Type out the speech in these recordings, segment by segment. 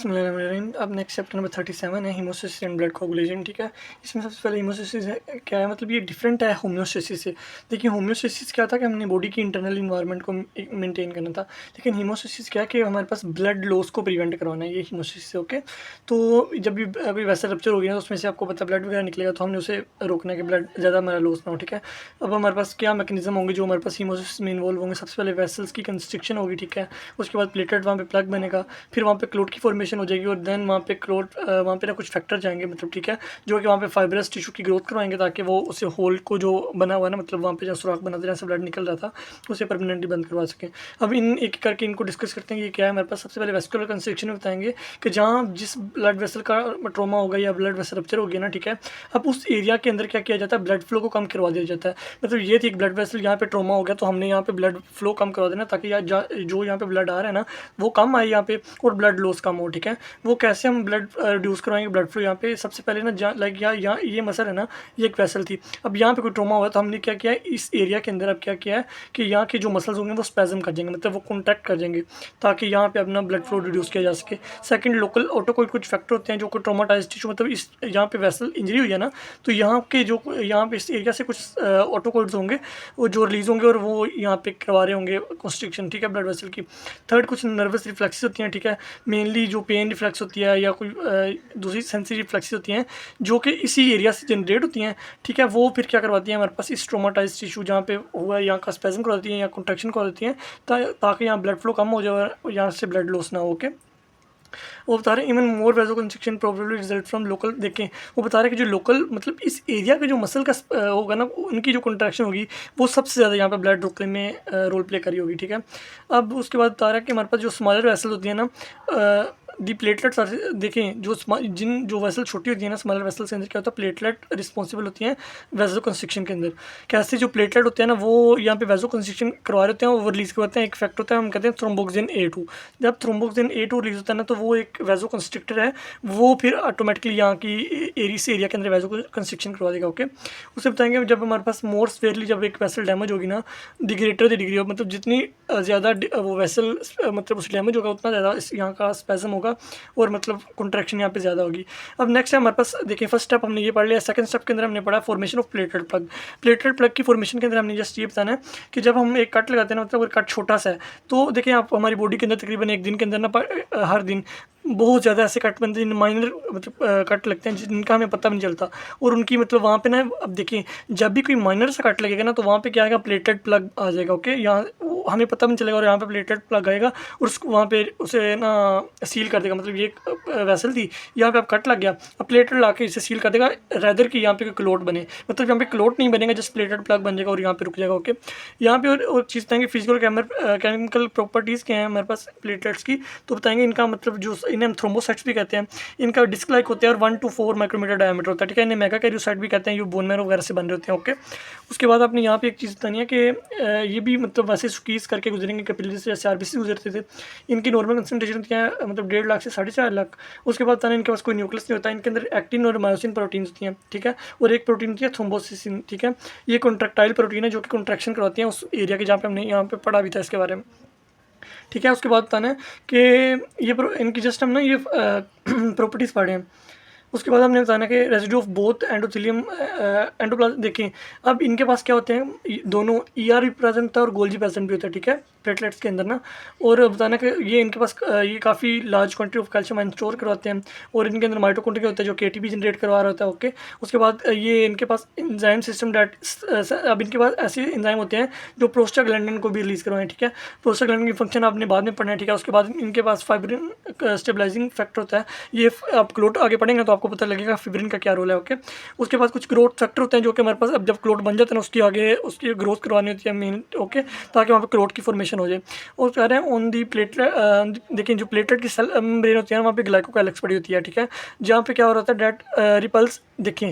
बिस्मिल्लाहिर्रहमानिर्रहीम। अब next chapter number 37 है हीमोस्टेसिस एंड ब्लड कोगुलेशन। ठीक है, इसमें सबसे पहले हीमोस्टेसिस क्या है, मतलब ये डिफरेंट है होम्योस्टेसिस से। देखिए होम्योस्टेसिस क्या था कि हमने बॉडी की इंटरनल इन्वायरमेंट को मेंटेन करना था, लेकिन हीमोस्टेसिस क्या है कि हमारे पास ब्लड लॉस को प्रिवेंट करवाना है, ये हीमोस्टेसिस है। ओके, तो जब भी अभी वैसे रप्चर हो गया तो उसमें से आपको पता ब्लड वगैरह निकलेगा, तो हमने उसे रोकना है कि ब्लड ज़्यादा हमारा लॉस ना हो। ठीक है, अब हमारे पास क्या मैकेनिज्म होंगे जो हमारे पास हीमोस्टेसिस में इन्वॉल्व होंगे। सबसे पहले वेसल्स की कंस्ट्रक्शन होगी, ठीक है, उसके बाद प्लेटलेट वहाँ पे प्लग बनेगा, फिर वहाँ पे क्लोट की फॉर्मेशन हो जाएगी, और देन वहाँ पे क्लोट वहाँ पे ना कुछ फैक्टर जाएंगे, मतलब ठीक है, जो कि वहाँ पे फाइब्रस टिश्यू की ग्रोथ करवाएंगे, ताकि वो उसे होल को जो बना हुआ है ना, मतलब वहाँ पे जो सुराख बना था जहाँ से ब्लड निकल रहा था, उसे परमानेंटली बंद करवा सकें। अब इन एक करके इनको डिस्कस करते हैं कि क्या है हमारे पास। सबसे पहले वेस्कुलर कंस्ट्रक्शन में बताएंगे कि जहाँ जिस ब्लड वेसल का ट्रॉमा होगा या ब्लड वेसल रप्चर हो गया ना, ठीक है, अब उस एरिया के अंदर क्या किया जाता है, ब्लड फ्लो को कम करवा दिया जाता है। मतलब ये थी एक ब्लड वेसल यहाँ पे ट्रॉमा हो गया, तो हमने यहाँ पे ब्लड फ्लो कम करवा देना, ताकि जो यहाँ पे ब्लड आ रहा है ना वो कम आए यहाँ पे, और ब्लड लॉस कम हो। ठीक है, वो कैसे हम ब्लड रिड्यूस करवाएंगे ब्लड फ्लो यहाँ पे। सबसे पहले ना लाइक यहाँ ये मसल है ना, ये एक वेसल थी, अब यहाँ पे कोई ट्रॉमा हुआ तो हमने क्या किया है, इस एरिया के अंदर अब क्या किया है कि यहाँ के जो मसल्स होंगे वो स्पैज्म कर जाएंगे, मतलब वो कॉन्ट्रैक्ट कर जाएंगे, ताकि यहाँ पे अपना ब्लड फ्लो रिड्यूस किया जा सके। सेकंड, लोकल ऑटोकोइड कुछ फैक्टर होते हैं जो कोई ट्रॉमाटाइज टिश्यू, मतलब इस यहाँ पे वेसल इंजरी हुई है ना, तो यहाँ के जो यहाँ पे इस एरिया से कुछ ऑटोकोइड्स होंगे वो जो रिलीज होंगे, और वो यहाँ पे करवा रहे होंगे कंस्ट्रक्शन, ठीक है, ब्लड वेसल की। थर्ड, कुछ नर्वस रिफ्लेक्सेस होती हैं, ठीक है, मेनली जो पेन रिफ्लेक्स होती है या कोई दूसरी सेंसरी रिफ्लेक्सेस होती हैं जो कि इसी एरिया से जनरेट होती हैं। ठीक है, वो फिर क्या करवाती हैं हमारे पास इस ट्रोमाटाइज टिश्यू जहाँ पे हुआ है यहाँ का स्पैज्म करवाती हैं या कॉन्ट्रैक्शन करवाती हैं, ताकि यहाँ ब्लड फ्लो कम हो जाए और यहाँ से ब्लड लॉस ना हो। ओके, वो बता रहे हैं even more vasoconstriction probably result from local. देखें, वो बता रहे हैं कि जो लोकल मतलब इस एरिया के जो मसल का होगा ना, उनकी जो कंट्रैक्शन होगी वो सबसे ज़्यादा यहाँ पे ब्लड रोकने में रोल प्ले करी होगी। ठीक है, अब उसके बाद बता रहा है कि हमारे पास जो स्मॉलर वेसल होती है ना, दी प्लेटलेट्स आर, देखें जो वेसल छोटी होती है ना, स्मॉलर वेसल के अंदर क्या होता है, प्लेटलेट रिस्पॉन्सिबल होती हैं वेसो कंस्ट्रिक्शन के अंदर। कैसे जो प्लेटलेट होते हैं ना वो यहाँ पे वेसो कंस्ट्रिक्शन करवा रहे होते हैं, वो रिलीज करवाते हैं, एक फैक्टर होता है हम कहते हैं थ्रोम्बोक्सिन A2। जब थ्रोम्बोक्सिन A2 रिलीज होता है ना, तो वो एक वेसो कंस्ट्रिक्टर है, वो फिर ऑटोमेटिकली यहाँ की एरिया के अंदर वेसो कंस्ट्रिक्शन करवा देगा। ओके, उसे बताएंगे जब हमारे पास मोर स्पेयरली जब एक वेसल डैमेज होगी ना, the greater the degree of, मतलब जितनी ज़्यादा वो वेसल मतलब उस डैमेज होगा उतना ज़्यादा यहाँ का स्पैज्म होगा, और मतलब कॉन्ट्रैक्शन यहाँ पे ज़्यादा होगी। अब नेक्स्ट है हमारे पास, देखिए फर्स्ट स्टेप हमने ये पढ़ लिया, सेकंड स्टेप के अंदर हमने पढ़ा formation of platelet plug. Platelet plug की फॉर्मेशन के अंदर हमने जस्ट ये बताना है कि जब हम एक कट लगाते हैं ना, मतलब अगर कट छोटा सा है, तो देखिए आप हमारी बॉडी के अंदर तकरीबन एक दिन के अंदर ना हर दिन बहुत ज़्यादा ऐसे कट बनते हैं, माइनर मतलब कट लगते हैं जिनका हमें पता भी नहीं चलता, और उनकी मतलब वहाँ पे ना, अब देखिए जब भी कोई माइनर सा कट लगेगा ना, तो वहाँ पे क्या आएगा, प्लेटलेट प्लग आ जाएगा। ओके, यहाँ हमें पता भी नहीं चलेगा, और यहाँ पे प्लेटलेट प्लग आएगा और उसको वहाँ पे उसे ना सील कर देगा। मतलब ये वेसल थी, यहाँ पे अब कट लग गया, अब प्लेटलेट ला के इसे सील कर देगा, रैदर कि यहाँ पे कोई क्लोट बने, मतलब यहाँ पे क्लोट नहीं बनेगा, जस्ट प्लेटलेट प्लग बन जाएगा और यहाँ पे रुक जाएगा। ओके, यहाँ पे और चीज़ बताएंगे फिजिकल केमिकल प्रॉपर्टीज़ क्या है हमारे पास प्लेटलेट्स की, तो बताएंगे इनका मतलब जो इन्हें हम थ्रोम्बोसाइट्स भी कहते हैं, इनका डिस्क लाइक होते हैं और 1 to 4 माइक्रोमीटर डायमीटर होता है। ठीक है, इन्हें मेगाकैरियोसाइट भी कहते हैं, ये बोन मैरो वगैरह से बन रहे होते हैं। ओके, उसके बाद आपने यहाँ पे एक चीज़ बतानी है कि ये भी मतलब वैसे सुकीज़ करके गुजरेंगे कैपिलरीज से, जैसे RBC गुजरते थे। इनकी नॉर्मल कंसनट्रेशन क्या है, मतलब 1.5 लाख से 4.5 लाख। उसके बाद बताना इनके पास कोई न्यूक्लियस नहीं होता, इनके अंदर एक्टिन और मायोसिन प्रोटीन्स होती हैं। ठीक है, और एक प्रोटीन होती है थ्रोम्बोसिसिन। ठीक है, ये कॉन्ट्रैक्टाइल प्रोटीन है जो कि कॉन्ट्रैक्शन करवाती हैं उस एरिया के जहाँ पे हमने यहाँ पे पढ़ा भी था इसके बारे में। ठीक है, उसके बाद बताना है कि ये इनकी जस्ट हम ना ये प्रॉपर्टीज़ पढ़े हैं। उसके बाद हमने बताना कि residue of both endothelium endoplasm. देखें, अब इनके पास क्या होते हैं, दोनों ER भी प्रेजेंट होता है और गोल्जी प्रेजेंट भी होता है। ठीक है, प्लेटलेट्स के अंदर ना, और बताना कि ये इनके पास ये काफ़ी large quantity of calcium ion store करवाते हैं, और इनके अंदर माइटोकॉन्ड्रिया होता है जो KTP जनरेट करवा रहा होता है। ओके, उसके बाद ये इनके पास इंजाइम सिस्टम डेट, अब इनके पास ऐसे इंजाइम होते हैं जो प्रोस्टाग्लैंडिन को भी रिलीज़ करवाएं। ठीक है, प्रोस्टाग्लैंडिन की फंक्शन आपने बाद में पढ़ना है। ठीक है, उसके बाद इनके पास फाइब्रिन स्टेबलाइजिंग फैक्टर होता है, ये आप क्लोट आगे पढ़ेंगे तो आपको पता लगेगा फिब्रिन का क्या रोल है। ओके, उसके बाद कुछ ग्रोथ फैक्टर होते हैं जो कि हमारे पास अब जब क्लोट बन जाते हैं ना उसकी आगे उसकी ग्रोथ करवानी होती है मेन। ओके, ताकि वहाँ पे क्लोट की फॉर्मेशन हो जाए। और कह रहे हैं ऑन दी प्लेटलेट, देखिए जो प्लेटलेट की सेल मेम्ब्रेन होती है ना, वहाँ पे ग्लाइकोकैलिक्स पड़ी होती है। ठीक है, जहाँ पे क्या हो रहा था डेट रिपल्स। देखें,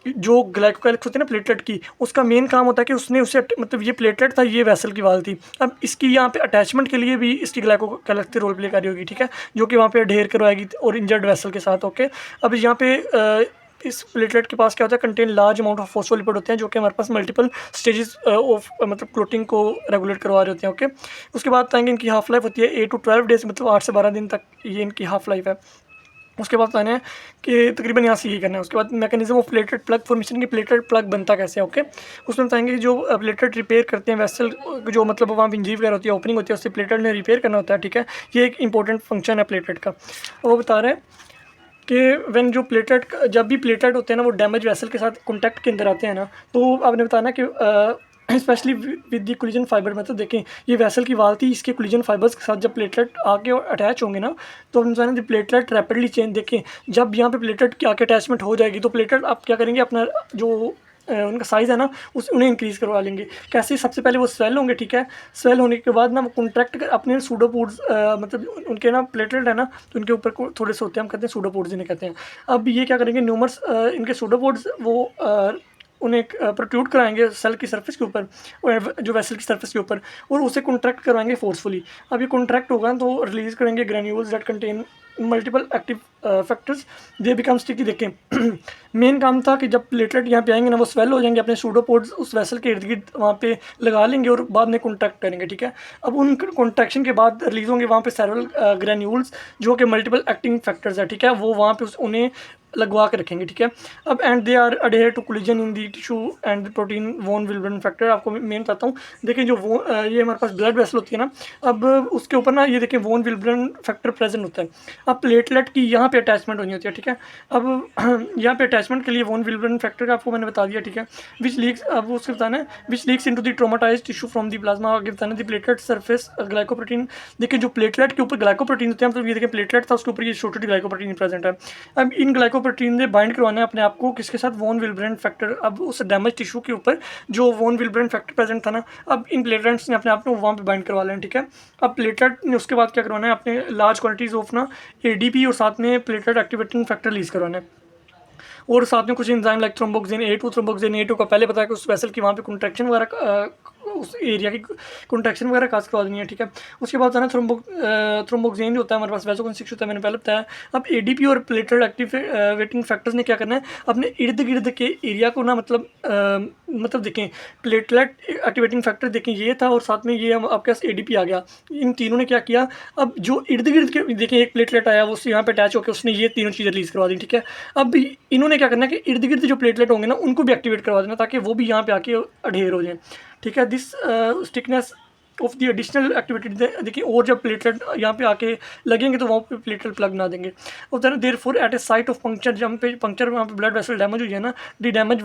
जो ग्लाइकोकैलिक्स होती है ना प्लेटलेट की, उसका मेन काम होता है कि उसने उसे मतलब ये प्लेटलेट था, ये वेसल की वाल थी, अब इसकी यहाँ पे अटैचमेंट के लिए भी इसकी ग्लाइकोकैलिक्स की रोल प्ले कर रही होगी। ठीक है, जो कि वहाँ पे अडेयर करवाएगी और इंजर्ड वेसल के साथ। ओके, अब यहाँ पे इस प्लेटलेट के पास क्या होता है, contain large amount of phospholipid होते हैं जो कि हमारे पास मल्टीपल स्टेजेस ऑफ मतलब क्लोटिंग को रेगुलेट करवा रहे होते हैं। ओके, उसके बाद बताएंगे इनकी हाफ लाइफ होती है 8 to 12 डेज, मतलब 8 से 12 दिन तक ये इनकी हाफ लाइफ है। उसके बाद बताना है कि तकरीबन यहाँ से यही करना है। उसके बाद mechanism of plated plug formation की प्लेटेड प्लग बनता कैसे है। ओके, उसमें बताएंगे कि जो प्लेटेड रिपेयर करते हैं वेसल, जो मतलब वहाँ पे इंजरी वगैरह होती है, ओपनिंग होती है, उससे प्लेटेड ने रिपेयर करना होता है। ठीक है, ये एक इंपॉर्टेंट फंक्शन है प्लेटेड का। वो बता रहे हैं कि व्हेन जो प्लेटेड, जब भी प्लेटेड होते हैं ना वो डैमेज वेसल के साथ कॉन्टैक्ट के अंदर आते हैं ना, तो आपने बताना कि specially with the collision fibre method, देखें ये वेसल की वाल थी, इसके कोलिजन फाइबर्स के साथ जब प्लेटलेट आके अटैच होंगे ना, तो हम जाने प्लेटलेट रैपिडली चेंज, देखें जब यहाँ पे प्लेटलेट की आके अटैचमेंट हो जाएगी तो प्लेटलेट आप क्या करेंगे, अपना जो उनका साइज़ है ना उन्हें इंक्रीज़ करवा लेंगे। कैसे, सबसे पहले वो स्वेल होंगे। ठीक है, स्वेल होने के बाद ना वो कॉन्ट्रैक्ट अपने सूडोपोड्स, मतलब उनके ना प्लेटलेट है ना, तो उनके ऊपर थोड़े से होते हैं, हम कहते हैं सूडोपोड्स इन्हें कहते हैं। अब ये क्या करेंगे, न्यूमर्स इनके सूडोपोड्स वो उन्हें प्रोट्रूड कराएंगे सेल की सरफेस के ऊपर, जो वेसल की सरफेस के ऊपर, और उसे कॉन्ट्रैक्ट करवाएंगे फोर्सफुली। अब ये कॉन्ट्रैक्ट होगा तो रिलीज़ करेंगे granules that contain multiple active factors, they become sticky. देखें मेन काम था कि जब प्लेटलेट यहाँ पे आएंगे ना वो स्वेल हो जाएंगे, अपने सूडोपोड्स उस वेसल के इर्द गिर्द वहाँ पे लगा लेंगे और बाद में कॉन्ट्रैक्ट करेंगे। ठीक है, अब उन कॉन्ट्रैक्शन के बाद रिलीज़ होंगे वहाँ पे सेवरल ग्रेन्यूल्स जो कि मल्टीपल एक्टिंग फैक्टर्स है। ठीक है, वो वहाँ पे उन्हें लगवा के रखेंगे। ठीक है, अब and they are adhere to collagen in the tissue and protein von Willebrand factor. आपको मेन बताता हूँ, देखिए जो ये हमारे पास ब्लड वेसल होती है ना, अब उसके ऊपर ना ये देखिए वोन विल्बर्न फैक्टर प्रेजेंट होता है। अब प्लेटलेट की यहाँ पे अटैचमेंट होनी होती है। ठीक है, अब यहाँ पे अटैचमेंट के लिए वोन विल्बर्न फैक्टर का आपको मैंने बता दिया। ठीक है, विच लीक्स, अब उसके बताना है which leaks into the traumatized tissue from the plasma. आगे बताना द प्लेटलेट सरफेस ग्लाइकोप्रोटीन। देखिए जो प्लेटलेट के ऊपर ग्लाइकोप्रोटीन होते हैं, मतलब ये देखिए प्लेटलेट था उसके ऊपर ये छोटी ग्लाइकोप्रोटीन प्रेजेंट है। अब इन ग्लाइकोप्रोटीन ने बाइंड करवाना है अपने आप को किसके साथ, वोन विल्बर्न फैक्टर। अब उस डैमेज टिश्यू के ऊपर जो वोन विल्बर्न फैक्टर प्रेजेंट था ना, अब इन प्लेटलेट्स ने अपने आप को वहाँ पे बाइंड करवा लेना। ठीक है, अब प्लेटलेट ने उसके बाद क्या करवाना है, अपने लार्ज क्वांटिटीज ऑफ ना एडीपी और साथ में प्लेटलेट एक्टिवेटिंग फैक्टर रिलीज करवाना है, और साथ में कुछ enzyme like thromboxane A2। Thromboxane A2 का पहले पता है कि उस वेसल की वहाँ पे कॉन्ट्रैक्शन वगैरह, उस एरिया की कॉन्ट्रैक्शन वगैरह काज करवा देनी है। ठीक है, उसके बाद ना थ्रोम्बोक्सिन जो होता है हमारे पास वैसोकंस्ट्रिक्शन होता है, मैंने पहले बताया। अब एडीपी और प्लेटलेट एक्टिवेटिंग फैक्टर्स ने क्या करना है, अपने इर्द गिर्द के एरिया को ना मतलब देखें प्लेटलेट एक्टिवेटिंग फैक्टर देखें ये था, और साथ में ये हम आपके पास एडीपी आ गया। इन तीनों ने क्या किया, अब जो इर्द गिर्द के देखें एक प्लेटलेट आया वो यहाँ पे अटैच होकर उसने ये तीनों चीज़ें रिलीज करवा दी। ठीक है, अब इन्होंने क्या करना है कि इर्द गिर्द जो प्लेटलेट होंगे ना उनको भी एक्टिवेट करवा देना ताकि वो भी यहाँ पे आके अढेर हो जाए। ठीक है, this stickiness of the additional activity, देखिए और जब प्लेटलेट यहाँ पे आके लगेंगे तो वहाँ पे प्लेटलेट प्लग ना देंगे। और then therefore at a site of puncture, जहाँ पे पंक्चर वहाँ पे ब्लड वेसल डैमेज हुई है ना, दी डैमेज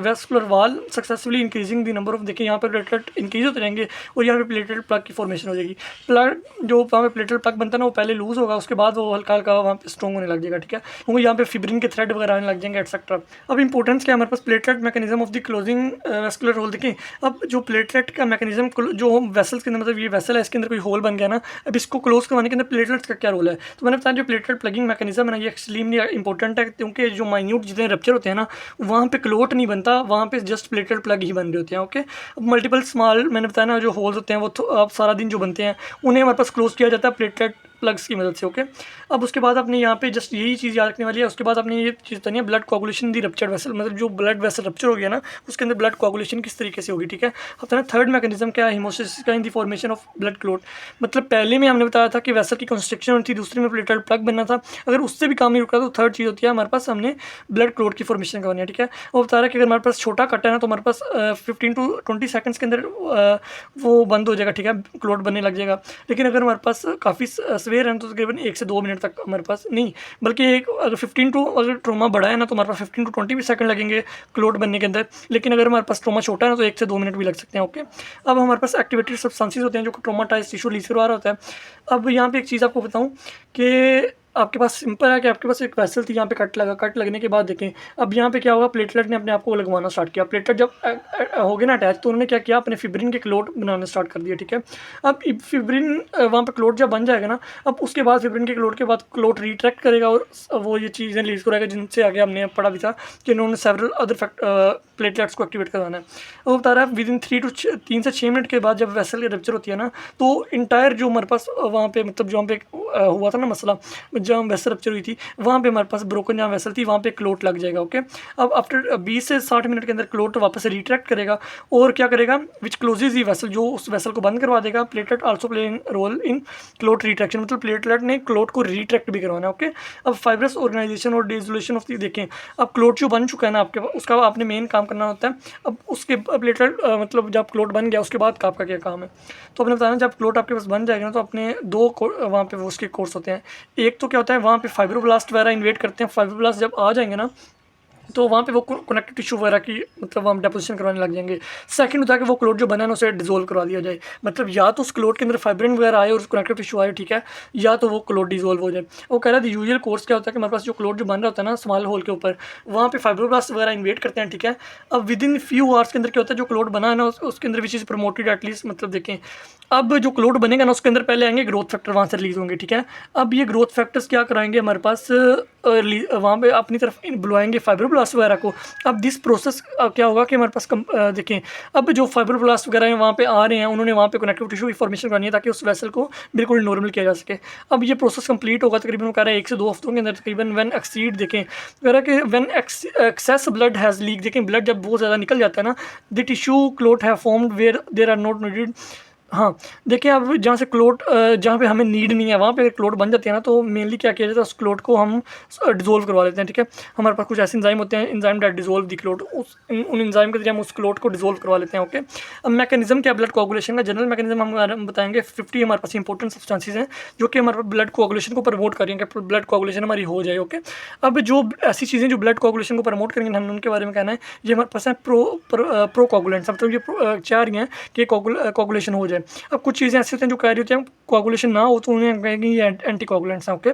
वेस्कुलर वाल successfully increasing the number of, देखिए यहाँ पे प्लेटलेट इंक्रीज होते रहेंगे और यहाँ पे प्लेटलेट प्लग की फॉर्मेशन हो जाएगी। प्लग जो वहाँ पे प्लेटलेट प्लग बनता है ना वो पहले लूज होगा, उसके बाद वो हल्का हल्का वहाँ पे स्ट्रॉन्ग होने लग जाएगा। ठीक है, क्योंकि यहाँ पे फिब्रिन के थ्रेड वगैरह आने लग जाएंगे एक्सेट्रा। अब इंपॉर्टेंस क्या है हमारे पास platelet mechanism of the closing vascular hole. देखिए अब जो प्लेटलेट का मैकेनिज्म जो वेसल्स के अंदर, मतलब ये वेसल है इसके अंदर कोई होल बन गया ना, अब इसको क्लोज करवाने के अंदर प्लेटलेट्स का क्या रोल है, तो मैंने बताया जो प्लेटलेट प्लगिंग मैकेनिज्म है ना ये एक्सट्रीमली इंपॉर्टेंट है, क्योंकि जो माइन्यूट जितने रप्चर होते हैं ना वहाँ पे क्लोट नहीं बनता, वहाँ पे जस्ट प्लेटलेट प्लग ही बन रहे होते हैं। ओके, अब मल्टीपल स्मॉल मैंने बताया ना जो होल्स होते हैं वो अब सारा दिन जो बनते हैं उन्हें हमारे पास क्लोज किया जाता है प्लेटलेट प्लग्स की मदद से। ओके, अब उसके बाद आपने यहाँ पे जस्ट यही चीज़ याद रखने वाली है। उसके बाद आपने ये चीज़ बतानी है ब्लड कोगुलेशन दी रप्चर्ड वेसल, मतलब जो ब्लड वेसल रप्चर हो गया ना उसके अंदर ब्लड कोगुलेशन किस तरीके से होगी। ठीक है, अब ना थर्ड मैकेनिज्म क्या है, हिमोसिस का in the formation of blood clot. मतलब पहले में हमने बताया था कि वेसल की कंस्ट्रक्शन होती थी, दूसरे में प्लेटलेट प्लग बनना था। अगर उससे भी काम नहीं रुका तो थर्ड चीज़ होती है हमारे पास हमने ब्लड क्लोट की फॉर्मेशन करवानी है। ठीक है, वो बता रहा है कि अगर हमारे पास छोटा कट है ना तो हमारे पास 15 to 20 सेकंड्स के अंदर वो बंद हो जाएगा। ठीक है, क्लोट बनने लग जाएगा। लेकिन अगर हमारे पास काफ़ी सवेर है तो तकरीबन 1 से 2 मिनट तक हमारे पास नहीं, बल्कि एक अगर 15 टू अगर ट्रोमा बड़ा है ना तो हमारे पास 15 to 20 भी सेकंड लगेंगे क्लोट बनने के अंदर। लेकिन अगर हमारे पास ट्रोमा छोटा है ना तो 1 से 2 मिनट भी लग सकते हैं। ओके, अब हमारे पास एक्टिवेटेड सब्सटेंसेस होते हैं जो ट्रोमाटाइज टिश्यू रिलीज करवा रहा होता है। अब यहाँ पे एक चीज़ आपको बताऊँ कि आपके पास सिंपल है कि आपके पास एक वेसल थी, यहाँ पे कट लगा, कट लगने के बाद देखें अब यहाँ पे क्या होगा, प्लेटलेट ने अपने आप को लगवाना स्टार्ट किया। प्लेटलेट जब हो गए ना अटैच तो उन्होंने क्या किया, अपने फिब्रिन के क्लोट बनाना स्टार्ट कर दिया। ठीक है, अब फिब्रिन वहाँ पे क्लोट जब बन जाएगा ना, अब उसके बाद फिब्रिन के क्लोट के बाद क्लोट रिट्रैक्ट करेगा और वो ये चीज़ें रिलीज कराएगा जिनसे आगे हमने पढ़ा भी था कि उन्होंने सेवरल अदर प्लेटलेट्स को एक्टिवेट करवाना है। वो बता रहा है विद इन 3 से 6 मिनट के बाद जब वेसल की रप्चर होती है ना तो इंटायर जो हमारे पास वहाँ पे मतलब जो हम पे हुआ था ना मसला, जहाँ वेसल रप्चर हुई थी वहाँ पे हमारे पास ब्रोकन जहाँ वेसल थी वहाँ पे क्लोट लग जाएगा। ओके, अब आफ्टर 20 से 60 मिनट के अंदर क्लोट वापस से रिट्रैक्ट करेगा और क्या करेगा, विच क्लोजेज दी वेसल, जो उस वेसल को बंद करवा देगा। Platelet also play role in clot retraction, मतलब प्लेटलेट ने क्लोट को रिट्रैक्ट भी करवाना है। ओके, अब फाइब्रस ऑर्गेनाइजेशन और डिसोल्यूशन ऑफ दी देखें, अब क्लोट जो बन चुका है ना आपके पास, उसका आपने मेन काम करना होता है। अब उसके प्लेटलेट मतलब जब क्लोट बन गया उसके बाद आपका क्या काम है, तो अपने बताना जब क्लोट आपके पास बन जाएगा ना तो अपने दो वहाँ पे वो उसके कोर्स होते हैं। एक तो क्या होता है वहाँ पे फाइब्रोब्लास्ट वगैरह इन्वेट करते हैं, फाइब्रोब्लास्ट जब आ जाएंगे ना तो वहाँ पे वो कनेक्टिव टिश्यू वगैरह की मतलब वहाँ डेपोजिशन करवाने लग जाएंगे। सेकंड होता है कि वो क्लोट जो बना है ना उसे डिजोल्व करवा दिया जाए, मतलब या तो उस क्लोट के अंदर फाइब्रिन वगैरह आए और उस कनेक्टिव टिश्यू आए, ठीक है, या तो वो क्लोट डिजोल्व हो जाए। वो कह रहा है यूजुअल कोर्स क्या होता है कि हमारे पास जो क्लोट जो बन रहा होता है ना स्मॉल होल के ऊपर, वहाँ पे फाइब्रोब्लास्ट वगैरह इन्वेट करते हैं, ठीक है। अब विद इन फ्यू आवर्स के अंदर क्या होता है जो क्लोट बना है ना उसके अंदर विच इज़ प्रमोटेड एटलीस्ट, मतलब देखें अब जो क्लोट बनेगा ना उसके अंदर पहले आएंगे ग्रोथ फैक्टर वहाँ से रिलीज होंगे, ठीक है। अब ये ग्रोथ फैक्टर्स क्या कराएंगे हमारे पास वहाँ पे अपनी तरफ बुलाएंगे फाइब्रोब्लास्ट वगैरह को। अब दिस प्रोसेस क्या होगा कि हमारे पास देखें अब जो फाइब्रोब्लास्ट वगैरह हैं वहाँ पे आ रहे हैं, उन्होंने वहाँ पे कनेक्टिव टिश्यू की फॉर्मेशन करनी है ताकि उस वेसल को बिल्कुल नॉर्मल किया जा सके। अब ये प्रोसेस कंप्लीट होगा तकरीबन, कह रहा है 1 से 2 हफ्तों के अंदर तकरीबन। व्हेन एक्सीड देखें कह रहा है कि when excess blood has leak, देखें ब्लड जब बहुत ज़्यादा निकल जाता है ना, द टिश्यू क्लोट है formed where there are not needed. हाँ, देखिए अब जहाँ से क्लोट जहाँ पे हमें नीड नहीं है वहाँ पे क्लोट बन जाती है ना, तो मेनली क्या किया जाता है उस क्लोट को हम डिजोल्व करवा लेते हैं, ठीक है। हमारे पास कुछ ऐसे इंजाइम होते हैं, इंजाइम डेट डिजोल्व दी क्लोट, उन इंजाइम के जरिए हम उस क्लोट को डिजोल्व करवा लेते हैं। ओके, अब मैकेनिज्म क्या ब्लड कोआगुलेशन का जनरल मैकेनिज्म हम बताएंगे। 50 हमारे पास इंपॉर्टेंट सब्सटेंसेज हैं जो कि हमारे ब्लड कोआगुलेशन को प्रमोट करेंगे, ब्लड कोआगुलेशन हमारी हो जाए। ओके, अब जो ऐसी चीज़ें जो ब्लड कोआगुलेशन को प्रमोट करेंगे हमने उनके बारे में कहना है। ये हमारे पास है प्रो कोआगुलेंट्स, मतलब ये चाह रही हैं कि कोआगुलेशन हो जाए। अब कुछ चीज़ें ऐसे होते हैं जो कह रही होती हैं कोआगुलेशन ना हो तो उन्हें कहेंगे ये एंटी कोआगुलेंट्स हैं। ओके,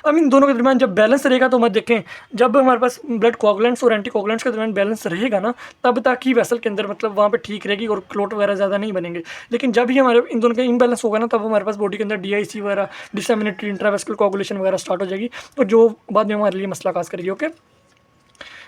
अब इन दोनों के दरमियान जब बैलेंस रहेगा तो मत देखें, जब हमारे पास ब्लड कोआगुलेंट्स और एंटी कोआगुलेंट्स के दरमियान बैलेंस रहेगा ना तब तक ही वेसल के अंदर मतलब वहाँ पे ठीक रहेगी और क्लोट वगैरह ज़्यादा नहीं बनेंगे। लेकिन जब ही हमारे इन दोनों का इम्बैलेंस होगा ना तब हमारे पास बॉडी के अंदर DIC वगैरह डिसेमिनेटेड इंट्रावेस्कुलर कोआगुलेशन वगैरह स्टार्ट हो जाएगी और जो बाद में हमारे लिए मसला काज करेगी। ओके,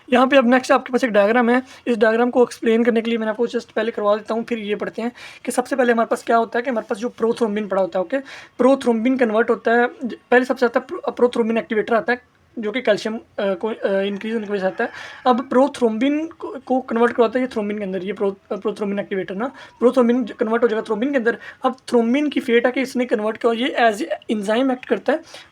यहाँ पे अब नेक्स्ट आपके पास एक डायग्राम है। इस डायग्राम को एक्सप्लेन करने के लिए मैंने आपको जस्ट पहले करवा देता हूँ, फिर ये पढ़ते हैं कि सबसे पहले हमारे पास क्या होता है कि हमारे पास जो प्रोथ्रोम्बिन पड़ा होता है। ओके, प्रोथ्रोम्बिन कन्वर्ट होता है, पहले सबसे आता है प्रोथ्रोम्बिन एक्टिवेटर आता है जो कि कैल्शियम को इंक्रीज होने की वजह से आता है। अब प्रोथ्रोम्बिन को कन्वर्ट करवाता है ये थ्रोम्बिन के अंदर, ये प्रोथ्रोम्बिन एक्टिवेटर ना, प्रोथ्रोम्बिन कन्वर्ट हो जाएगा थ्रोम्बिन के अंदर। अब थ्रोम्बिन की फेट है कि इसने कन्वर्ट किया, ये एज इंजाइम एक्ट करता है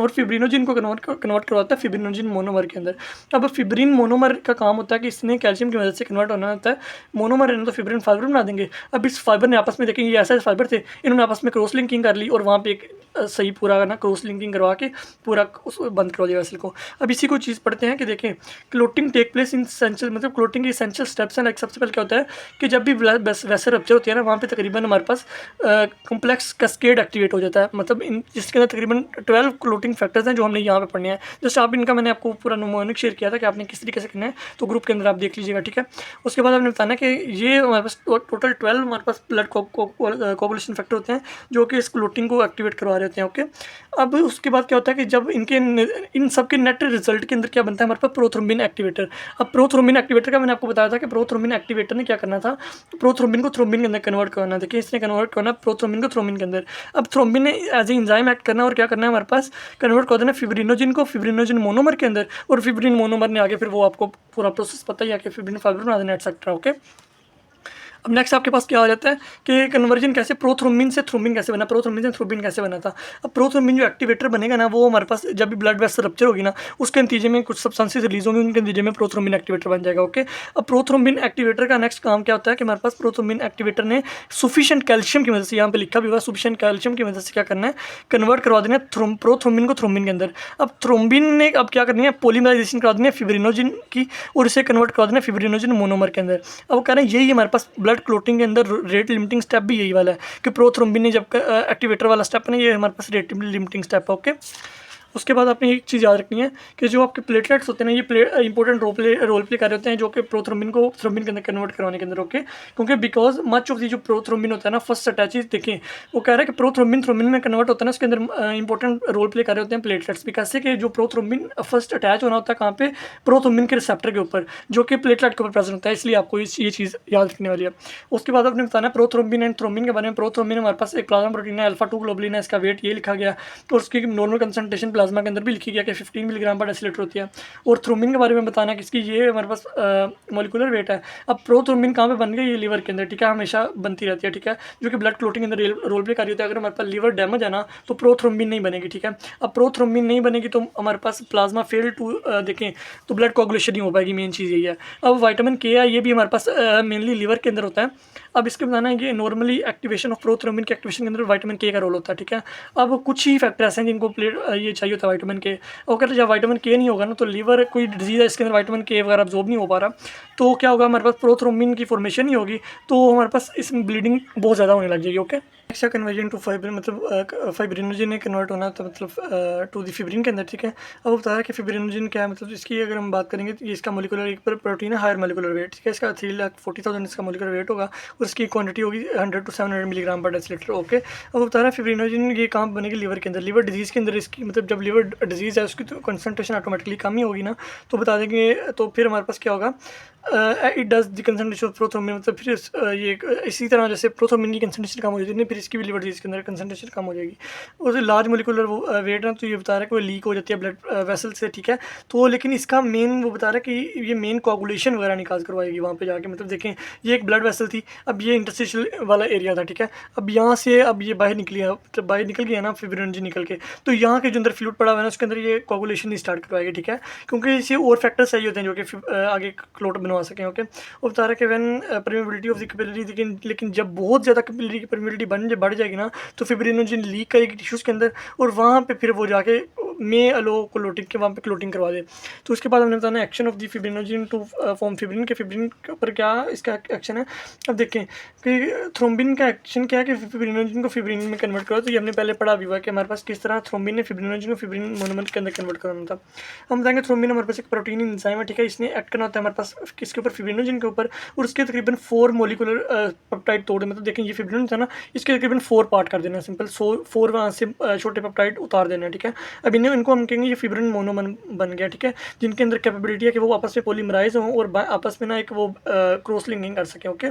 और फिब्रिनोजिन को कन्वर्ट करवाता है फिब्रिनोजिन मोनोमर के अंदर। अब फिब्रिन मोनोमर का काम होता है कि इसने कैल्शियम की वजह से कन्वर्ट होना होता है, मोनोमर है तो फिब्रिन फाइबर बना देंगे। अब इस फाइबर ने आपस में देखेंगे ऐसा फाइबर थे, इन्होंने आपस में क्रॉस लिंकिंग कर ली और वहाँ पे एक सही पूरा ना क्रॉस लिंकिंग करवा के पूरा उस बंद करवा दिया वेसल को। अब इसी को चीज़ पढ़ते हैं कि देखें क्लोटिंग टेक प्लेस इन सेंशियल, मतलब क्लोटिंग के एसेंशियल स्टेप्स हैं। लाइक सबसे पहले क्या होता है कि जब भी वेसल रप्चर होती है ना वहाँ पे तकरीबन हमारे पास कॉम्प्लेक्स कैस्केड एक्टिवेट हो जाता है, मतलब जिसके अंदर तकरीबन 12 क्लोटिंग फैक्टर्स हैं जो हमने यहाँ पे पढ़ने हैं। जस्ट आप इनका मैंने आपको पूरा नोमोनिक शेयर किया था कि आपने किस तरीके से करना है, तो ग्रुप के अंदर आप देख लीजिएगा, ठीक है। उसके बाद आपने बताना कि ये हमारे पास टोटल 12 हमारे पास ब्लड कोआगुलेशन फैक्टर होते हैं जो कि इस क्लोटिंग को एक्टिवेट करवा रहे होते हैं। ओके, अब उसके बाद क्या होता है कि जब इन सब के नेट रिजल्ट के अंदर क्या बनता है हमारे पास प्रोथ्रोम्बिन एक्टिवेटर। अब प्रोथ्रोम्बिन एक्टिवेटर का मैंने आपको बताया था कि प्रोथ्रोम्बिन एक्टिवेटर ने क्या करना था, प्रोथ्रोम्बिन को थ्रोम्बिन के अंदर कन्वर्ट करना। देखिए इसने कन्वर्ट करना प्रोथ्रोम्बिन को थ्रोम्बिन के अंदर। अब थ्रोम्बिन ने एज ए इंजाइम एक्ट करना और क्या करना है हमारे पास कन्वर्ट कर देना फिब्रिनोजिन को फिब्रिनोजिन मोनोमर के अंदर, और फिब्रिन मोनोमर ने आगे फिर वो आपको पूरा प्रोसेस पता ही है कि फिब्रिन फाइबर बना देना एटसेट्रा। ओके, अब नेक्स्ट आपके पास क्या हो जाता है कि कन्वर्जन कैसे प्रोथ्रोम्बिन से थ्रोम्बिन कैसे बना, प्रोथ्रोम्बिन से थ्रोम्बिन कैसे बना था। अब प्रोथ्रोम्बिन जो एक्टिवेटर बनेगा ना वो हमारे पास जब भी ब्लड वेसल रप्चर होगी ना उसके नतीजे में कुछ सब्सटेंसेस रिलीज होंगे, उनके नतीजे में प्रोथ्रोम्बिन एक्टिवेटर बन जाएगा। ओके, अब प्रोथ्रोम्बिन एक्टिवेटर का नेक्स्ट काम क्या होता है कि हमारे पास प्रोथ्रोम्बिन एक्टिवेटर ने सुफिशिएंट कैल्शियम की मदद से, यहाँ पे लिखा भी हुआ सुफिशिएंट कैल्शियम की मदद से क्या करना है कन्वर्ट करवा देना है प्रोथ्रोम्बिन को थ्रोम्बिन के अंदर। अब थ्रोम्बिन ने अब क्या करनी है पॉलीमराइजेशन करा देनी है फिब्रिनोजिन की और इसे कन्वर्ट करवा देना है फिब्रिनोजिन मोनोमर के अंदर। अब वो कह रहे हैं यही हमारे पास ब्लड क्लोटिंग के अंदर रेट लिमिटिंग स्टेप भी यही वाला है कि प्रोथ्रोम्बिन ने जब एक्टिवेटर वाला स्टेप है ना ये हमारे पास रेट लिमिटिंग स्टेप है। ओके, उसके बाद आपने एक चीज़ याद रखनी है कि जो आपके प्लेटलेट्स होते हैं ना ये इंपॉर्टेंट रोल प्ले कर रहे होते हैं जो कि प्रोथ्रोम्बिन को थ्रोम्बिन के अंदर कन्वर्ट करवाने के अंदर। ओके, क्योंकि बिकॉज मच ऑफ दी जो प्रोथ्रोम्बिन होता है ना फर्स्ट अटैचेज देखें वो कह रहा है कि प्रोथ्रोम्बिन थ्रोम्बिन में कन्वर्ट होता है ना उसके अंदर इंपॉर्टेंट रोल प्ले कर रहे होते हैं प्लेटलेट्स भी। कैसे कि जो प्रोथ्रोम्बिन फर्स्ट अटैच होना होता है कहाँ पे प्रोथ्रोम्बिन के रिसेप्टर के ऊपर जो कि प्लेटलेट के ऊपर प्रेजेंट होता है, इसलिए आपको ये चीज़ याद रखने वाली है। उसके बाद आपने बताना प्रोथ्रोम्बिन एंड थ्रोम्बिन के बारे में। प्रोथ्रोम्बिन हमारे पास एक प्लाज्मा प्रोटीन है, अल्फा 2 ग्लोबुलिन है, इसका वेट ये लिखा गया और उसकी नॉर्मल कंसंट्रेशन प्लाज्मा के अंदर भी लिखी गया कि 15 मिलीग्राम पर डेसीलीटर होती है। और थ्रोम्बिन के बारे में बताना कि इसकी ये हमारे पास मोलिकुलर वेट है। अब प्रोथ्रोम्बिन कहाँ पे बन गई, ये लीवर के अंदर, ठीक है, हमेशा बनती रहती है, ठीक है, जो कि ब्लड क्लोटिंग के अंदर रोल प्ले कर रही होती है। अगर हमारे पास लीवर डैमेज है ना तो प्रोथ्रोम्बिन नहीं बनेगी, ठीक है। अब प्रोथ्रोम्बिन नहीं बनेगी तो हमारे पास प्लाज्मा फेल टू देखें तो ब्लड कोगुलेशन नहीं हो पाएगी, मेन चीज़ यही है। अब विटामिन के है, ये भी हमारे पास मेनली लीवर के अंदर होता है। अब इसके बताना है कि नॉर्मली एक्टिवेशन ऑफ प्रोथ्रोम्बिन के एक्टिवेशन के अंदर विटामिन के का रोल होता है, ठीक है। अब कुछ ही फैक्टर ऐसे हैं जिनको ये चाहिए होता है विटामिन के। और कहते जब विटामिन के नहीं होगा ना तो लीवर कोई डिजीज़ है इसके अंदर विटामिन के वगैरह अब्जॉर्ब नहीं हो पा रहा, तो क्या होगा, हमारे पास प्रोथ्रोम्बिन की फॉर्मेशन नहीं होगी, तो हमारे पास इसमें ब्लीडिंग बहुत ज़्यादा होने लग जाएगी। Okay, extra conversion to fibrin मतलब फाइब्रिनोजन में कन्वर्ट होना तो मतलब टू दी फिब्रिन के अंदर, ठीक है। अब बता रहा है कि फिब्रिनोजन क्या है, मतलब इसकी अगर हम बात करेंगे तो ये इसका मोलिकुलर एक प्रोटीन है हायर मोलिकुलर वेट, ठीक है। इसका 3,40,000 इसका मोलिकुलर वेट होगा और इसकी क्वांटिटी होगी 100 to 700 मिलीग्राम पर डेसीलीटर। ओके, अब बता रहा है फिब्रिनोजन ये कहाँ बनेगी, लीवर के अंदर। लीवर डिजीज़ के अंदर इसकी मतलब जब लीवर डिजीज़ है उसकी तो कंसनट्रेशन ऑटोमेटिकली कम ही होगी ना, तो बता देंगे तो फिर हमारे पास क्या होगा, it does the concentration of prothrombin, मतलब फिर ये इसी तरह जैसे प्रोथ्रोम्बिन की कंसनट्रेशन कम हो जाती है फिर इसकी भी लीवर डिजीज़ के अंदर कंसनट्रेशन कम हो जाएगी। और लार्ज मोलिकुलर वेट है तो ये बता रहा है कि वो लीक हो जाती है ब्लड वेसल से, ठीक है। तो लेकिन इसका मेन वो बता रहा है कि ये मेन कोगुलेशन वगैरह निकाल करवाएगी वहाँ पे जाके, मतलब देखें ये एक ब्लड वेसल थी, अब ये इंटरस्टिशियल वाला एरिया था, ठीक है। अब यहाँ से अब ये बाहर निकली है, जब बाहर निकल गया ना फिब्रिनोजन निकल के, तो यहाँ के जो अंदर फ्लूइड पड़ा हुआ है ना उसके अंदर ये कोगुलेशन नहीं स्टार्ट करवाएगी, ठीक है, क्योंकि इसे और फैक्टर्स चाहिए होते हैं जो कि आगे क्लोट बनवा सकें। ओके, वो बता रहा है कि when permeability of the capillary, लेकिन जब बहुत ज़्यादा कैपिलरी की परमेबिलिटी बढ़ जाएगी ना तो फिब्रिनोजन लीक करेगी टिश्यूज़ के अंदर और वहाँ पे फिर वो जाके में अलो क्लोटिंग के वहाँ पे क्लोटिंग करवा दे। तो उसके बाद हमने बताना action of the fibrinogen to form fibrin के, फिब्रिन के ऊपर क्या इसका एक्शन है। अब देखें कि थ्रोम्बिन का एक्शन क्या है कि फिब्रिनोजन को फिब्रिन में कन्वर्ट करो, तो ये हमने पहले पढ़ा भी हुआ है कि हमारे पास किस तरह थ्रोम्बिन ने फिब्रिनोजन को फिब्रिन मोनोमर के अंदर कन्वर्ट करना था। हम बताएंगे थ्रोम्बिन हमारे पास एक प्रोटीन एंजाइम है, ठीक है, इसने एक्ट करना होता है हमारे पास किसके ऊपर, फिब्रिनोजन के ऊपर, और उसके तकरीबन 4 मोलिकुलर पेप्टाइड तोड़े, मतलब देखें ये फिब्रिनोजन था ना इसके तकरीबन 4 पार्ट कर देना, सिंपल 4 वहाँ से छोटे पेप्टाइड उतार देना, ठीक है। अब इनको हम कहेंगे ये फिब्रिन मोनोमर बन गया, ठीक है, जिनके अंदर कैपेबिलिटी है कि वो आपस में पॉलीमराइज हों और आपस में ना एक वो क्रॉस लिंकिंग कर सकें। ओके,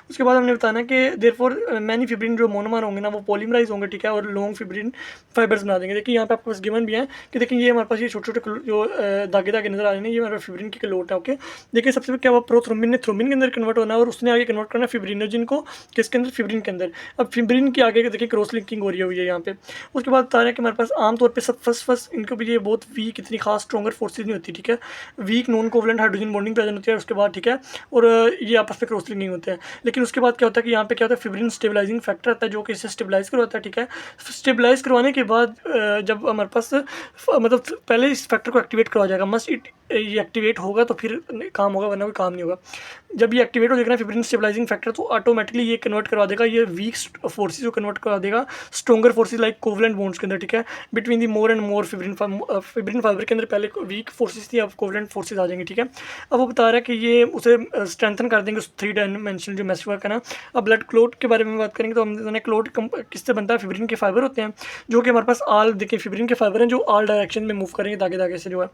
उसके बाद हमने बताना कि देयरफॉर मैनी फिब्रिन जो मोनोमर होंगे ना वो पॉलीमराइज होंगे, ठीक है, और लॉन्ग फिब्रिन फाइबर्स बना देंगे। देखिए यहाँ पे आपके पास गिवन भी है कि देखिए ये हमारे पास ये छोटे छोटे जो धागे धागे नजर आ रहे हैं ये हमारा फिब्रिन की क्लोट है। ओके, देखिए सबसे क्या हुआ, प्रोथ्रोम्बिन ने थ्रोम्बिन के अंदर कन्वर्ट होना है और उसने आगे कन्वर्ट करना फिब्रिनोजन को किसके अंदर, फिब्रिन के अंदर। अब फिब्रिन की आगे देखिए क्रॉस लिंकिंग हो रही है यहाँ पे। उसके बाद बता रहे हैं कि हमारे पास आमतौर पे सब फर्स्ट इनको भी ये बहुत वीक, इतनी खास स्ट्रॉन्गर फोर्सेज नहीं होती, ठीक है, weak non covalent hydrogen bonding present होती है उसके बाद, ठीक है, और ये आपस में क्रॉस लिंकिंग होते हैं। लेकिन उसके बाद क्या होता है कि यहाँ पे क्या होता है, फिब्रिन स्टेबलाइजिंग फैक्टर आता है जो कि इसे स्टेबलाइज करवाता है, ठीक है। स्टेबलाइज करवाने के बाद जब हमारे पास मतलब पहले इस फैक्टर को एक्टिवेट करवा जाएगा, मस्ट इट ये एक्टिवेट होगा तो फिर काम होगा वरना कोई काम नहीं होगा। जब ये एक्टिवेट हो जाएगा ना फिब्रिन स्टेबलाइजिंग फैक्टर तो ऑटोमेटिकली ये कन्वर्ट करवा देगा ये वीक फोर्सेस को कन्वर्ट करवा देगा stronger forces like covalent bonds के अंदर, ठीक है, between the more and more fibrin fibre के अंदर पहले वीक फोर्सेस थी अब कोवलेंट फोर्सेस आ जाएंगी, ठीक है। अब वो बता रहा है कि ये उसे स्ट्रेंथन कर देंगे उस 3 डायमेंशनल जो मेशवर्क है ना। अब ब्लड क्लोट के बारे में बात करेंगे तो हमने क्लोट किससे बनता है, फिब्रिन के फाइबर होते हैं जो कि हमारे पास आल देखिए फिब्रिन के फाइबर हैं जो आल डायरेक्शन में मूव करेंगे धागे धागे से जो है,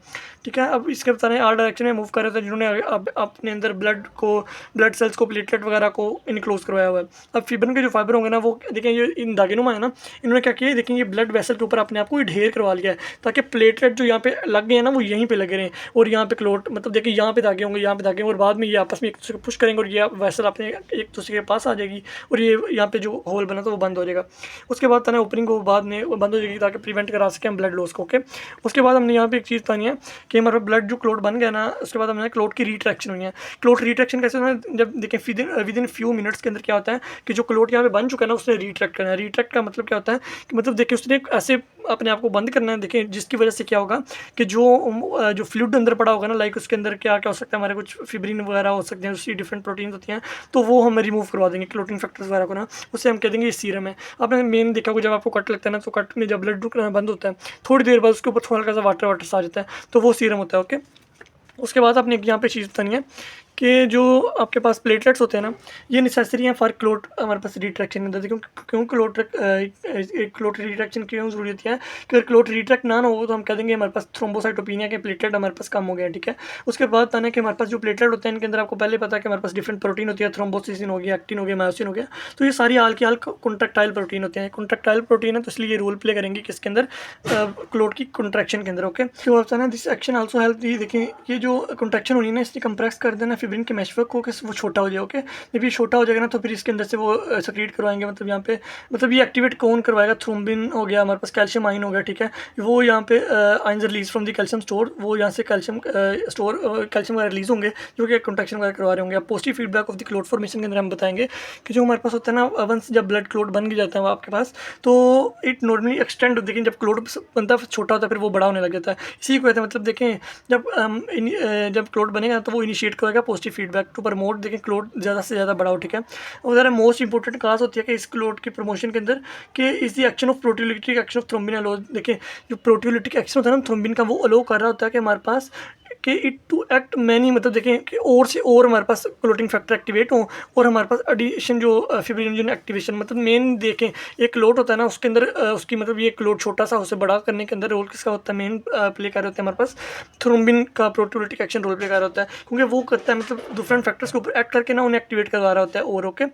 ठीक है। अब इसके बता रहे हैं आल डायरेक्शन में मूव कर रहे थे जिन्होंने अब अपने अंदर ब्लड सेल्स को प्लेटलेट वगैरह को इनक्लोज करवाया हुआ है। अब फिब्रिन के जो फाइबर होंगे ना वो देखें ये इन दागिनुमा है ना, इन्होंने क्या किया देखें ये ब्लड वेसल के ऊपर अपने आप को ढेर करवा लिया है ताकि प्लेटलेट जो यहाँ पे लग गए हैं ना वो यहीं पे लगे रहें और यहाँ पे क्लोट मतलब देखिए यहाँ पे धागे होंगे यहाँ पे धागे और बाद में ये आपस में एक दूसरे को पुश करेंगे और ये वेसल अपने एक दूसरे के पास आ जाएगी और ये यहाँ पे जो होल बना था वो बंद हो जाएगा। उसके बाद था ओपनिंग को बाद में वो बंद हो जाएगी ताकि प्रिवेंट करा सकें हम ब्लड लॉस को। ओके, उसके बाद हमने यहाँ पे एक चीज़ बतानी है कि हमारा ब्लड जो क्लोट बन गया ना उसके बाद हमने क्लोट की रिट्रैक्शन हुई है। क्लोट रिट्रैक्शन कैसे होना है, जब देखें विद इन फ्यू मिनट्स के अंदर क्या होता है कि जो क्लोट यहाँ पे बन चुका है ना उसने रिट्रैक्ट करना है। रिट्रैक्ट का मतलब क्या होता है कि मतलब देखिए उसने ऐसे अपने आप को बंद करना है, देखें जिसकी वजह से क्या होगा कि जो फ्लूइड अंदर पड़ा होगा ना लाइक उसके अंदर क्या क्या हो सकता है हमारे कुछ फिब्रिन वगैरह हो सकते हैं उसकी डिफरेंट प्रोटीन्स होती हैं तो वो हम रिमूव करवा देंगे क्लोटिंग फैक्टर्स वगैरह को ना, उससे हम कह देंगे ये सीरम है। आपने मेन देखा होगा जब आपको कट लगता है ना तो कट में जब ब्लड रुकना बंद होता है थोड़ी देर बाद उसके ऊपर थोड़ा हल्का सा वाटर सा आ जाता है तो वो सीरम होता है। ओके, उसके बाद आपने यहाँ पे चीज़ बतानी है कि जो आपके पास प्लेटलेट्स होते हैं ना, ये नेसेसरी हैं फॉर क्लोट हमारे पास रिट्रैक्शन के अंदर। देखो क्यों क्लोट रिट्रैक्शन क्यों ज़रूरी होती है कि अगर क्लोट रिट्रैक्ट ना हो तो हम कह देंगे हमारे पास थ्रोम्बोसाइटोपिनिया के प्लेटलेट हमारे पास कम हो गए, ठीक है। उसके बाद बताना कि हमारे पास जो प्लेटलेट होते हैं इनके अंदर आपको पहले पता है कि हमारे पास डिफरेंट प्रोटीन होती है, थ्रोम्बोसिन हो गया, एक्टिन हो गया, मायोसिन हो गया। तो ये सारी हाल की हाल कॉन्ट्रैक्टाइल प्रोटीन होते हैं। कॉन्ट्रैक्टाइल प्रोटीन है तो इसलिए ये रोल प्ले करेंगे किसके अंदर, क्लोट की कॉन्ट्रैक्शन के अंदर, ओके। तो होता है ना दिस एक्शन आल्सो हेल्प, ये देखें ये जो कॉन्ट्रैक्शन होनी है ना इसने कंप्रेस कर देना फिब्रिन के मैशवर्क को कि वो छोटा हो जाए, ओके। जब ये छोटा हो जाएगा ना तो फिर इसके अंदर से वो सक्रीट करवाएंगे, मतलब यहाँ पे मतलब ये एक्टिवेट कौन करवाएगा, थ्रोम्बिन हो गया हमारे पास, कैल्शियम आइन हो गया, ठीक है। वो यहाँ पे ions release from the calcium store, वो यहाँ से कैल्शियम स्टोर कैल्शियम वगैरह रिलीज होंगे जो कि कॉन्ट्रैक्शन वगैरह करवा रहे होंगे। अब positive feedback of the clot formation के अंदर हम बताएंगे कि जो हमारे पास होता है ना वंस जब ब्लड क्लोट बन जाता है आपके पास तो इट नॉर्मली एक्सटेंड, लेकिन जब क्लोट बनता है छोटा होता है फिर वो बड़ा होने लग जाता है। इसी को कहते हैं मतलब देखें जब क्लोट बनेगा तो वो इनिशिएट करेगा पॉजिटिव फीडबैक टू प्रमोट, देखें क्लोट ज़्यादा से ज़्यादा बड़ा हो, ठीक है। और मोस्ट इंपॉर्टेंट काज होती है कि इस क्लोट की प्रमोशन के अंदर कि इस the action of proteolytic action of thrombin अलो, देखें जो प्रोटियोलिटिक एक्शन होता है ना थ्रोम्बिन का वो अलो कर रहा होता है कि हमारे पास कि इट टू एक्ट मैनी, मतलब देखें कि और से और हमारे पास क्लोटिंग फैक्टर एक्टिवेट हो और हमारे पास एडिशन जो फिब्रिनोजन एक्टिवेशन, मतलब मेन देखें एक क्लोट होता है ना उसके अंदर उसकी मतलब ये क्लोट छोटा सा उसे बड़ा करने के अंदर रोल किसका होता है, मेन प्ले कर रहे होते हैं हमारे पास थ्रोम्बिन का प्रोटियोलिटिक एक्शन रोल प्ले कर रहा होता है, क्योंकि वो करता है मतलब डिफरेंट फैक्टर्स के ऊपर एक्ट करके ना उन्हें एक्टिवेट करवा रहा होता है। और ओके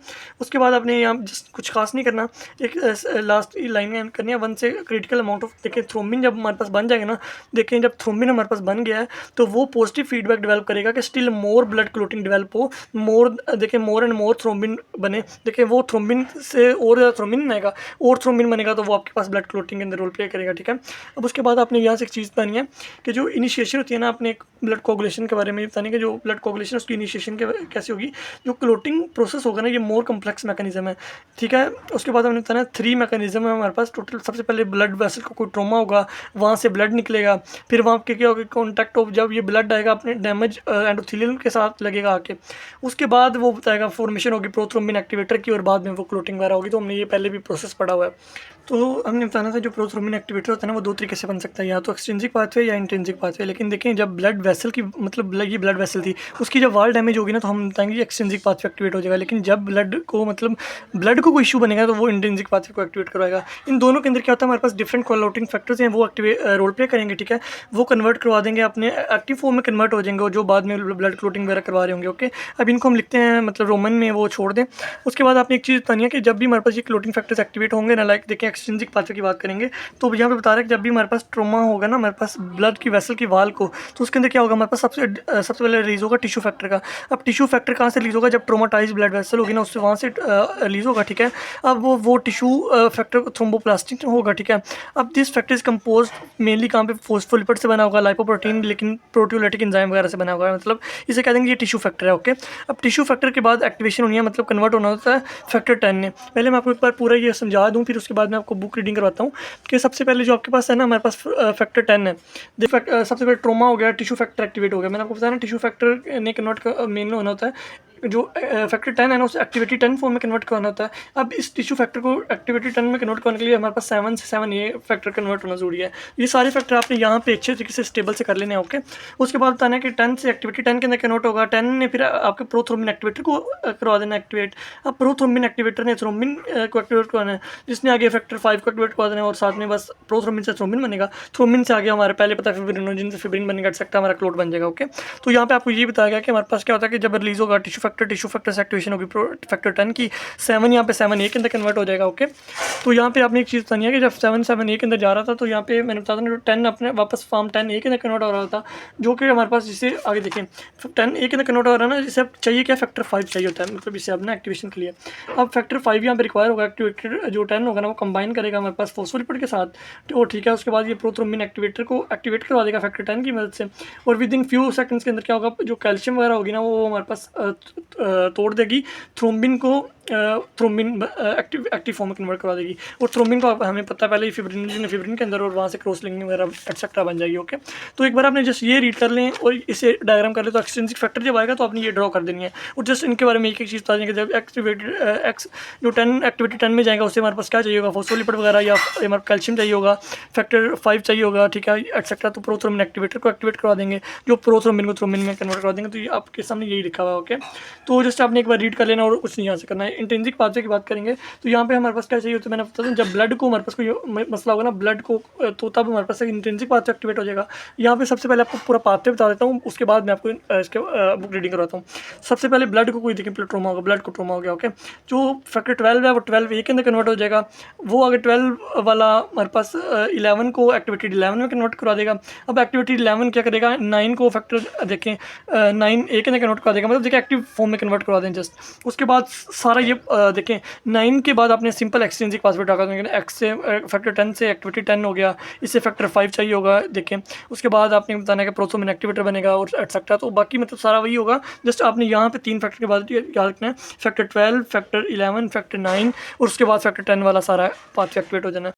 उसके बाद आपने यहाँ जस्ट कुछ खास नहीं करना, एक लास्ट लाइन करनी है वन से क्रिटिकल अमाउंट ऑफ, देखें थ्रोम्बिन जब हमारे पास बन जाएगा ना, देखें जब थ्रोम्बिन हमारे पास बन गया है तो वो पॉजिटिव फीडबैक डेवलप करेगा कि still more blood clotting develop हो, मोर देखें मोर एंड मोर थ्रोम्बिन बने, देखें वो थ्रोम्बिन से और ज़्यादा थ्रोम्बिन बनेगा और थ्रोम्बिन बनेगा तो वो आपके पास ब्लड क्लोटिंग के अंदर रोल प्ले करेगा, ठीक है। अब उसके बाद आपने यहाँ से एक चीज़ बतानी है कि जो इनिशिएशन होती है ना, आपने ब्लड कोगुलेशन के बारे में बताने कि जो ब्लड कोगुलेशन उसकी इनिशिएशन कैसे होगी, जो क्लोटिंग प्रोसेस होगा ना ये मोर कम्प्लेक्स मैकेनिज्म है, ठीक है। उसके बाद हमने बताना 3 मैकेनिज्म है हमारे पास टोटल। सबसे पहले ब्लड वेसल को कोई ट्रोमा होगा, वहाँ से ब्लड निकलेगा, फिर वहाँ पे क्या होगा कॉन्टैक्ट ऑफ, जब ये ब्लड आएगा अपने डैमेज एंडोथेलियल के साथ लगेगा आके, उसके बाद वो बताएगा फॉर्मेशन होगी प्रोथ्रोम्बिन एक्टिवेटर की और बाद में वो क्लोटिंग वगैरह होगी। तो हमने ये पहले भी प्रोसेस पढ़ा हुआ है। तो हमने बताना था जो प्रोथ्रोम्बिन एक्टिवेटर होता है ना वो 2 तरीके से बन सकता है, या तो एक्सट्रिंसिक पाथवे या इंट्रिंसिक पाथवे। लेकिन देखें जब ब्लड वेसल की मतलब ये ब्लड वेसल थी उसकी जब वॉल डैमेज होगी ना तो हम बताएंगे एक्सट्रिंसिक पाथवे एक्टिवेट हो जाएगा। लेकिन जब ब्लड को मतलब ब्लड को कोई इशू बनेगा तो वो इंट्रिंसिक पाथवे को एक्टिवेट करवाएगा। इन दोनों के अंदर क्या होता है हमारे पास डिफरेंट क्लोटिंग फैक्टर्स हैं वो एक्टिवेट रोल प्ले करेंगे, ठीक है। वो कन्वर्ट करवा देंगे अपने एक्टिव फॉर्म में कन्वर्ट हो जाएंगे और जो बाद में ब्लड क्लोटिंग वगैरह करवा रहे होंगे, ओके। अब इनको हम लिखते हैं मतलब रोमन में, वो छोड़ दें। उसके बाद आपने एक चीज़ बतानी है कि जब भी हमारे पास ये क्लोटिंग फैक्टर्स एक्टिवेट होंगे ना, लाइक देखें एक्सट्रिंसिक पाथवे की बात करेंगे तो यहाँ पे बता रहा है कि जब भी हमारे पास ट्रोमा होगा ना हमारे पास ब्लड की वेसल की वाल को, तो उसके अंदर क्या होगा हमारे पास सबसे पहले रिलीज होगा टिश्यू फैक्टर का। अब टिश्यू फैक्टर कहाँ से रिलीज होगा, जब ट्रोमाटाइज ब्लड वेसल होगी ना उससे वहाँ से रिलीज होगा, ठीक है। अब वो टिश्यू फैक्टर थ्रोम्बोप्लास्टिक होगा, ठीक है। अब this factor is compose mainly कहाँ पे फोस्फोलिपिड से बना होगा, लाइपोप्रोटीन, लेकिन प्रोटियोलिटिक एंजाइम वगैरह से बना होगा, मतलब इसे कह देंगे ये टिश्यू फैक्टर है, ओके। अब टिश्यू फैक्टर के बाद एक्टिवेशन होनी है, मतलब कन्वर्ट होना होता है फैक्टर 10 ने। पहले मैं आपको एक बार पूरा ये समझा दूँ फिर उसके बाद मैं आपको बुक रीडिंग करवाता हूँ कि सबसे पहले जो आपके पास है ना हमारे पास फैक्टर 10 है। सबसे पहले ट्रोमा हो गया, टिश्यू फैक्टर एक्टिवेट हो गया। मैंने आपको बताया ना टिश्यू फैक्टर ने कन्वर्ट मेन होना होता है, जो फैक्टर 10 है ना उसे एक्टिविटी 10 फॉर्म में कन्वर्ट करना होता है। अब इस टिश्यू फैक्टर को एक्टिविटी 10 में कन्वर्ट करने के लिए हमारे पास 7 से 7A फैक्टर कन्वर्ट होना जरूरी है। ये सारे फैक्टर आपने यहाँ पे अच्छे तरीके से स्टेबल से कर लेने हैं, ओके। उसके बाद बताना है कि 10 से एक्टिविटी 10 के अंदर कन्वर्ट होगा, 10 ने फिर आपके प्रोथ्रोम्बिन एक्टिवेटर को करवा देना एक्टिवेट। अब प्रोथ्रोम्बिन एक्टिवेटर ने थ्रोम्बिन को एक्टिवेट करवाना है, जिसने आगे फैक्टर 5 को एक्टिवेट करवा देना है और साथ में बस प्रोथ्रोम्बिन से थ्रोम्बिन बनेगा। थ्रोम्बिन से आगे हमारे पहले पता है फिब्रिनोजन से फिब्रिन बनेगा, एक्सेट्रा हमारा क्लोट बन जाएगा, ओके। तो यहाँ पे आपको ये बताया गया कि हमारे पास क्या होता है कि जब रिलीज होगा टिश्यू फैक्टर से एक्टिवेशन होगी फैक्टर 10 की, 7 यहाँ पे 7A के अंदर कन्वर्ट हो जाएगा, ओके। तो यहाँ पे आपने एक चीज़ बतानी है कि जब 7A के अंदर जा रहा था तो यहाँ पे मैंने बताया था 10 अपने वापस फॉर्म 10A के अंदर कन्वर्ट हो रहा था, जो कि हमारे पास जिसे आगे देखें 10A के अंदर कन्वर्ट हो रहा है ना, जिसे अब चाहिए क्या फैक्टर 5 चाहिए होता है, मतलब इसे अब ना एक्टिवेशन के लिए अब फैक्टर 5 यहाँ पे रिक्वायर होगा। एक्टिवेटेड जो 10 होगा ना वो कंबाइन करेगा हमारे पास फोस्फोलिपिड के साथ, तो ठीक है। उसके बाद ये प्रोथ्रोम्बिन एक्टिवेटर को एक्टिवेट करवा देगा फैक्टर 10 की मदद से, और विद इन फ्यू सेकंड्स के अंदर क्या होगा जो कैल्शियम वगैरह होगी ना वो हमारे पास तोड़ देगी थ्रोम्बिन को थ्रोम्बिन एक्टिव फॉर्म में कन्वर्ट करवा देगी। और थ्रोम्बिन को हमें पता है पहले ही फिब्रिन के अंदर, और वहाँ से क्रॉस लिंकिंग वगैरह एटसेट्रा बन जाएगी। ओके, तो एक बार आपने जस्ट ये रीड कर लें और इसे डायग्राम कर ले, तो एक्सट्रिंसिक फैक्टर जब आएगा तो आपने ये ड्रॉ कर देनी है। और जस्ट इनके बारे में एक चीज़ बता देंगे, जब जो 10 एक्टिविटी 10 में जाएगा उससे हमारे पास क्या चाहिए होगा, फॉस्फोलिपिड वगैरह या हमारा कैल्शियम चाहिए होगा, फैक्टर 5 चाहिए होगा, ठीक है, एक्सेट्रा। तो प्रोथ्रोम्बिन एक्टिवेटर को एक्टिवेट करवा देंगे, जो प्रोथ्रोम्बिन को थ्रोम्बिन में कन्वर्ट करवा देंगे। तो ये आपके सामने यही लिखा हुआ है। ओके, तो जस्ट आपने एक बार रीड कर लेना और कुछ नहीं यहाँ से करना है। इंट्रिंसिक पाथवे की बात करेंगे तो यहाँ पे हमारे पास क्या चाहिए होता है, मैंने बता दूँ, जब ब्लड को हमारे पास कोई मसला होगा ना ब्लड को, तो तब हमारे पास इंट्रिंसिक पाथवे एक्टिवेट हो जाएगा। यहाँ पे सबसे पहले आपको पूरा पाथवे बता देता हूँ, उसके बाद मैं आपको इसके बुक रीडिंग करवाता हूँ। सबसे पहले ब्लड को कोई देखिए ट्रोमा होगा, ब्लड को ट्रोमा हो गया। ओके, जो फैक्टर 12 है वो 12 ए के अंदर कन्वर्ट हो जाएगा। वो अगर 12 वाला हमारे पास 11 को एक्टिवेटेड 11 में कन्वर्ट करा देगा। अब एक्टिविटी 11 क्या करेगा, 9 को फैक्टर देखें 9 ए के अंदर कन्वर्ट करा देगा, मतलब देखिए एक्टिव फॉर्म में कन्वर्ट करवा दें जस्ट। उसके बाद सारा ये देखें 9 के बाद आपने सिंपल एक्सट्रिंसिक पाथवे डाला देंगे, एक्स से फैक्टर 10 से एक्टिविटी 10 हो गया, इससे फैक्टर 5 चाहिए होगा देखें। उसके बाद आपने बताना है कि प्रोथ्रोम्बिन एक्टिवेटर बनेगा और एटसेट्रा। तो बाकी मतलब सारा वही होगा, जस्ट आपने यहाँ पे 3 फैक्टर के बाद याद रखना है, फैक्टर 12, फैक्टर 11, फैक्टर 9 और उसके बाद फैक्टर 10 वाला सारा पाथवे एक्टिवेट हो जाना है।